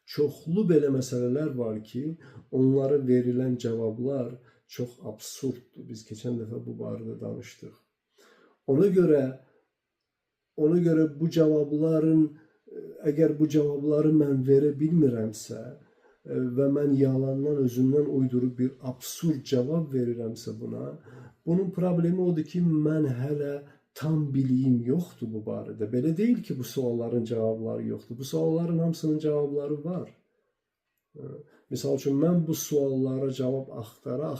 Çoxlu belə məsələlər var ki, onlara verilən cavablar çox absurddur. Biz keçən dəfə bu barədə danışdıq. Ona görə bu cavabların, əgər bu cavabları mən verə bilmirəmsə və mən yalandan, özümdən uydurub bir absurd cavab verirəmsə buna, bunun problemi odur ki, mən hələ tam biliyim yoxdur bu barədə. Belə deyil ki, bu sualların cavabları yoxdur. Bu sualların hamısının cavabları var. Misal üçün, mən bu suallara cavab axtara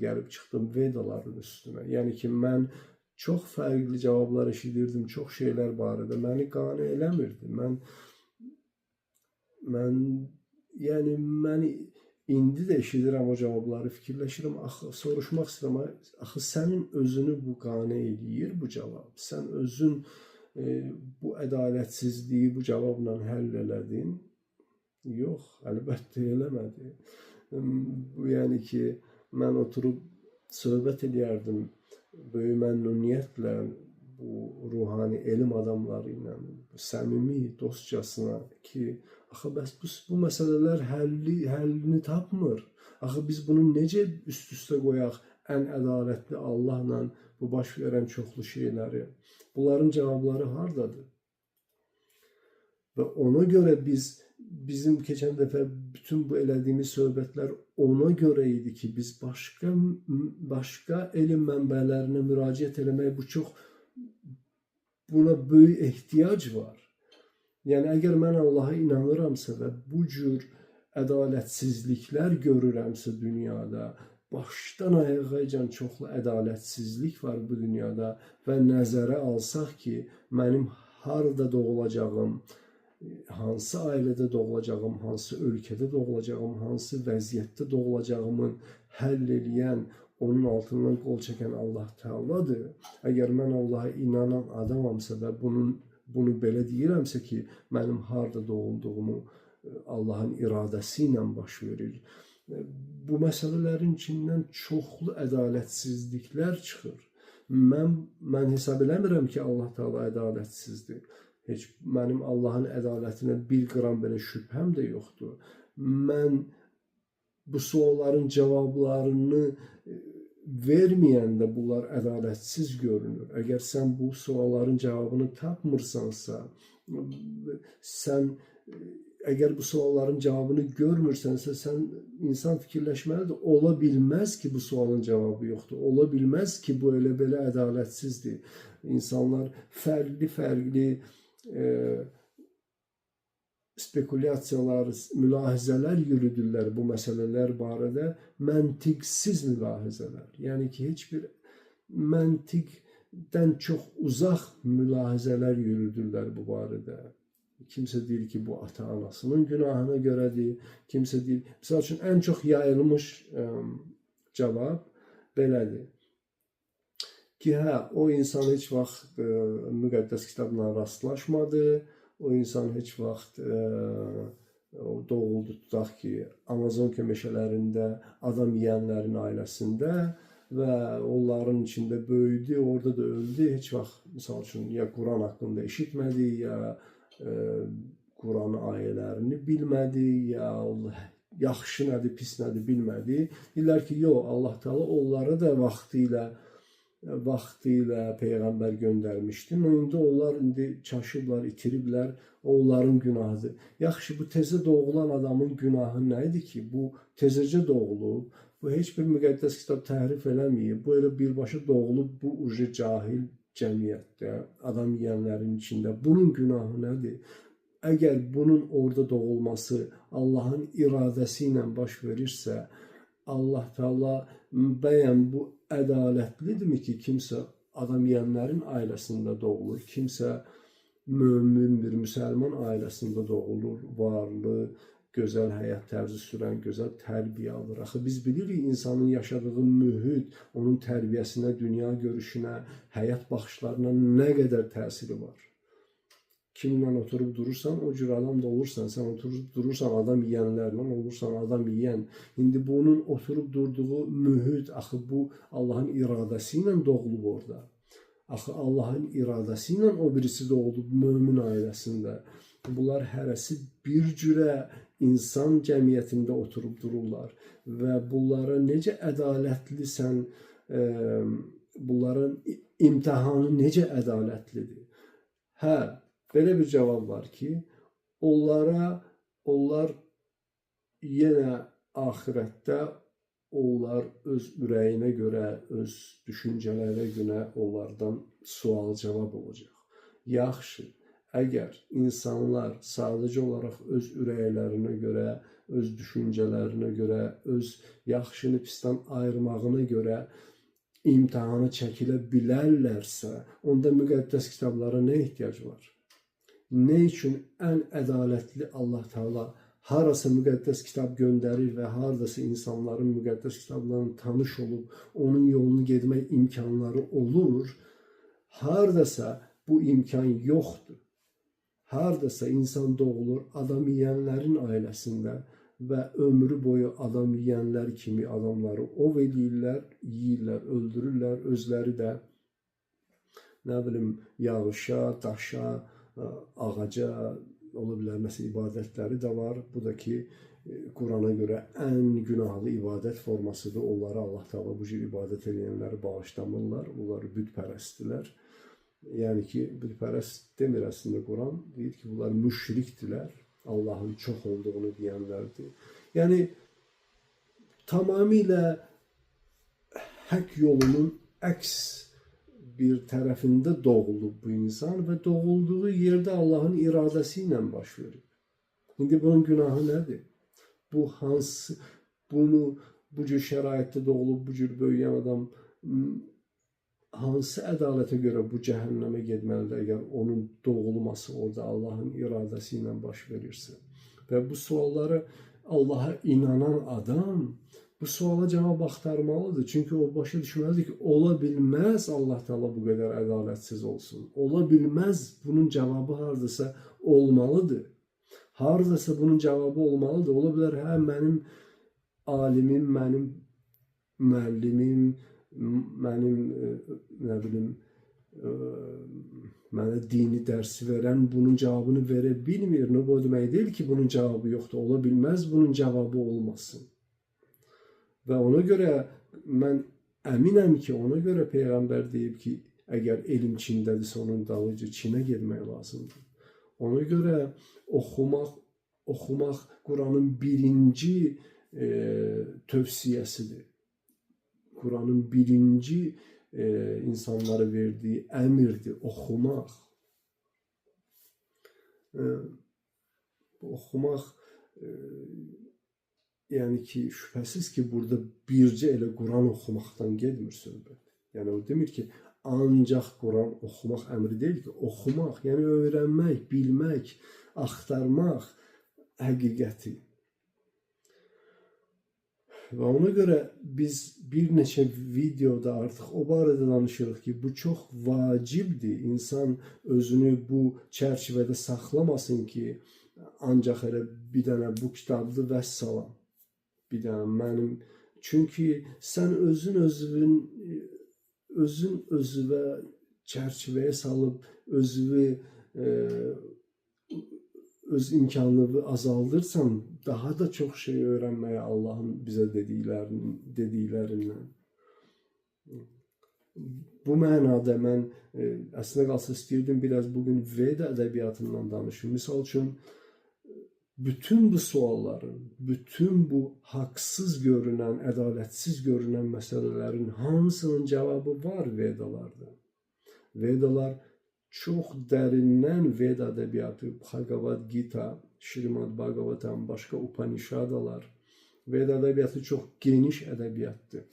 gəlib çıxdım Vedaların üstünə. Yəni ki, mən çox fərqli cavablar eşidirdim, çox şeylər barədə. Məni qane eləmirdi. Mən indi də eşidirəm o cavabları, fikirləşirəm, soruşmaq istəyirəm, axı sənin özünü bu qane eləyir bu cavab. Sən özün bu ədalətsizliyi bu cavabla həll elədin. Yox, əlbəttə eləmədi. Bu yəni ki, mən oturub söhbət edərdim böyük məmnuniyyətlə bu ruhani elm adamları ilə, səmimi, dostcasına ki, axı bəs bu məsələlər həllini tapmır. Axı biz bunu necə üst-üstə qoyaq ən ədalətli Allahla bu baş verən çoxlu şeyləri? Bunların cavabları hardadır? Və ona görə bizim keçən dəfə bütün bu elədiyimiz söhbətlər ona görə idi ki, biz başqa elm mənbələrinə müraciət eləmək buna böyük ehtiyac var. Yəni, əgər mən Allaha inanıramsa və bu cür ədalətsizliklər görürəmsə dünyada, başdan ayağa çoxlu ədalətsizlik var bu dünyada və nəzərə alsaq ki, mənim harada doğulacağım, hansı ailədə doğulacağım, hansı ölkədə doğulacağım, hansı vəziyyətdə doğulacağımın həll eləyən, onun altından qol çəkən Allah Teala'dır. Əgər mən Allaha inanan adamamsa və bunu belə deyirəmsə ki, mənim harada doğulduğumu Allahın iradəsi ilə baş verir. Bu məsələlərin içindən çoxlu ədalətsizliklər çıxır. Mən hesab eləmirəm ki, Allah Teala ədalətsizdir. Heç mənim Allahın ədalətinə bir qram belə şübhəm də yoxdur. Mən bu sualların cavablarını verməyəndə bunlar ədalətsiz görünür. Əgər sən bu sualların cavabını tapmırsansa, əgər bu sualların cavabını görmürsənsə, insan fikirləşməlidir. Ola bilməz ki, bu sualın cavabı yoxdur. Ola bilməz ki, bu elə-belə ədalətsizdir. İnsanlar fərqli spekulyasiyalar, mülahizələr yürüdürlər bu məsələlər barədə, məntiqsiz mülahizələr. Yəni ki, heç bir məntiqdən çox uzaq mülahizələr yürüdürlər bu barədə. Kimsə deyir ki, bu ata-anasının günahına görədir, kimsə deyir, misal üçün, ən çox yayılmış cavab belədir. Ki, o insan heç vaxt müqəddəs kitabla rastlaşmadı, o insan heç vaxt doğuldu, tutaq ki, Amazonka meşələrində adam yeyənlərin ailəsində və onların içində böyüdü, orada da öldü, heç vaxt, misal üçün, ya Quran haqqında eşitmədi, ya Quran ayələrini bilmədi, ya yaxşı nədir, pis nədir bilmədi. Deyirlər ki, yox, Allah Teala onları da vaxtı ilə Peyğəmbər göndərmişdi. İndi onlar çaşıblar, itiriblər, onların günahıdır. Yaxşı, bu tezə doğulan adamın günahı nə idi ki? Bu tezəcə doğulub, bu heç bir müqəddəs kitab təhrif eləməyib, bu elə birbaşa doğulub, bu ucu cahil cəmiyyətdə, adam yeyənlərin içində. Bunun günahı nədir? Əgər bunun orada doğulması Allahın iradəsi ilə baş verirsə, Allah Teala bəyən bu ədalətlidirmi ki, kimsə adam yeyənlərin ailəsində doğulur, kimsə mömin bir müsəlman ailəsində doğulur, varlı, gözəl həyat tərzi sürən, gözəl tərbiyə alır. Axı biz bilirik insanın yaşadığı mühit, onun tərbiyəsinə, dünya görüşünə, həyat baxışlarına nə qədər təsiri var. Kimlə oturub durursan, o cür adam da olursan. Sən oturub durursan, adam yeyənlərlə olursan, adam yeyən. İndi bunun oturub durduğu mühit, axı bu Allahın iradəsi ilə doğulub orada. Axı Allahın iradəsi ilə o birisi doğulub mömin ailəsində. Bunlar hərəsi bir cürə insan cəmiyyətində oturub dururlar və bunlara necə ədalətlisən, bunların imtahanı necə ədalətlidir? Hə, belə bir cavab var ki, onlar yenə axirətdə öz ürəyinə görə, öz düşüncələrə görə onlardan sual-cavab olacaq. Yaxşı, əgər insanlar sadəcə olaraq öz ürəklərinə görə, öz düşüncələrinə görə, öz yaxşını pisdən ayırmağına görə imtahana çəkilə bilərlərsə, onda müqəddəs kitablara nə ehtiyac var? Nə üçün ən ədalətli Allah Teala harasa müqəddəs kitab göndərir və haradasa insanların müqəddəs kitablarına tanış olub, onun yolunu getmək imkanları olur, haradasa bu imkan yoxdur. Haradasa insan doğulur adam yeyənlərin ailəsində və ömrü boyu adam yeyənlər kimi adamları ov edirlər, yeyirlər, öldürürlər, özləri də nə bilim yağışa, daşa, ağaca, ola bilər, məsələn, ibadətləri də var. Bu da ki, Qurana görə ən günahlı ibadət formasıdır. Onlara Allah Teala bu cür ibadət edənləri bağışlamırlar. Bunlar bütpərəstdirlər. Yəni ki, bütpərəst demir əslində Quran. Deyir ki, bunlar müşrikdirlər. Allahın çox olduğunu deyənlərdir. Yəni, tamamilə haqq yolunun əks bir tərəfində doğulub bu insan və doğulduğu yerdə Allahın iradəsi ilə baş verib. İndi bunun günahı nədir? Bu cür şəraitdə doğulub, bu cür böyüyən adam hansı ədalətə görə bu cəhənnəmə getməlidir, əgər onun doğulması orada Allahın iradəsi ilə baş verirsə? Və bu sualları Allaha inanan adam bu suala cavab axtarmalıdır. Çünki o başa düşməlidir ki, ola bilməz Allah Teala bu qədər ədalətsiz olsun. Ola bilməz, bunun cavabı haradasa olmalıdır. Haradasa bunun cavabı olmalıdır. Ola bilər, hə, mənim alimim, mənim müəllimim, mənim, nə bilim, mənə dini dərsi verən bunun cavabını verə bilmir. Bu demək deyil ki, bunun cavabı yoxdur. Ola bilməz, bunun cavabı olmasın. Və ona görə mən əminəm ki, ona görə Peyğəmbər deyib ki, əgər elm Çindədirsə, onun dalıcı Çinə getmək lazımdır. Ona görə oxumaq Quranın birinci tövsiyəsidir. Quranın birinci insanlara verdiyi əmirdir, oxumaq. Oxumaq, yəni ki, şübhəsiz ki, burada bircə elə Quran oxumaqdan getmir söhbət. Yəni, o demir ki, ancaq Quran oxumaq əmri deyil ki, oxumaq, yəni öyrənmək, bilmək, axtarmaq həqiqəti. Və ona görə biz bir neçə videoda artıq o barədə danışırıq ki, bu çox vacibdir. İnsan özünü bu çərçivədə saxlamasın ki, ancaq elə bir dənə bu kitabdır və salam. Bir dənə mənim. Çünki sən özün özüvə çərçivəyə salıb, öz imkanını azaldırsan, daha da çox şey öyrənməyə Allahın bizə dediklərindən. Bu mənada mən əslində qalsa istəyirdim biraz bugün Veda ədəbiyyatından danışım. Misal üçün, bütün bu sualların, bütün bu haqsız görünən, ədalətsiz görünən məsələlərin hamısının cavabı var Vedalarda. Vedalar çox dərindən Veda ədəbiyyatı, Bhagavad Gita, Şrimad Bhagavatam, başqa Upanishadalar. Veda ədəbiyyatı çox geniş ədəbiyyatdır.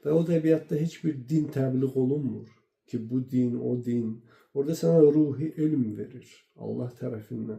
Və o ədəbiyyatda heç bir din təbliğ olunmur ki, bu din, o din. Orada sənə ruhi elm verir Allah tərəfindən.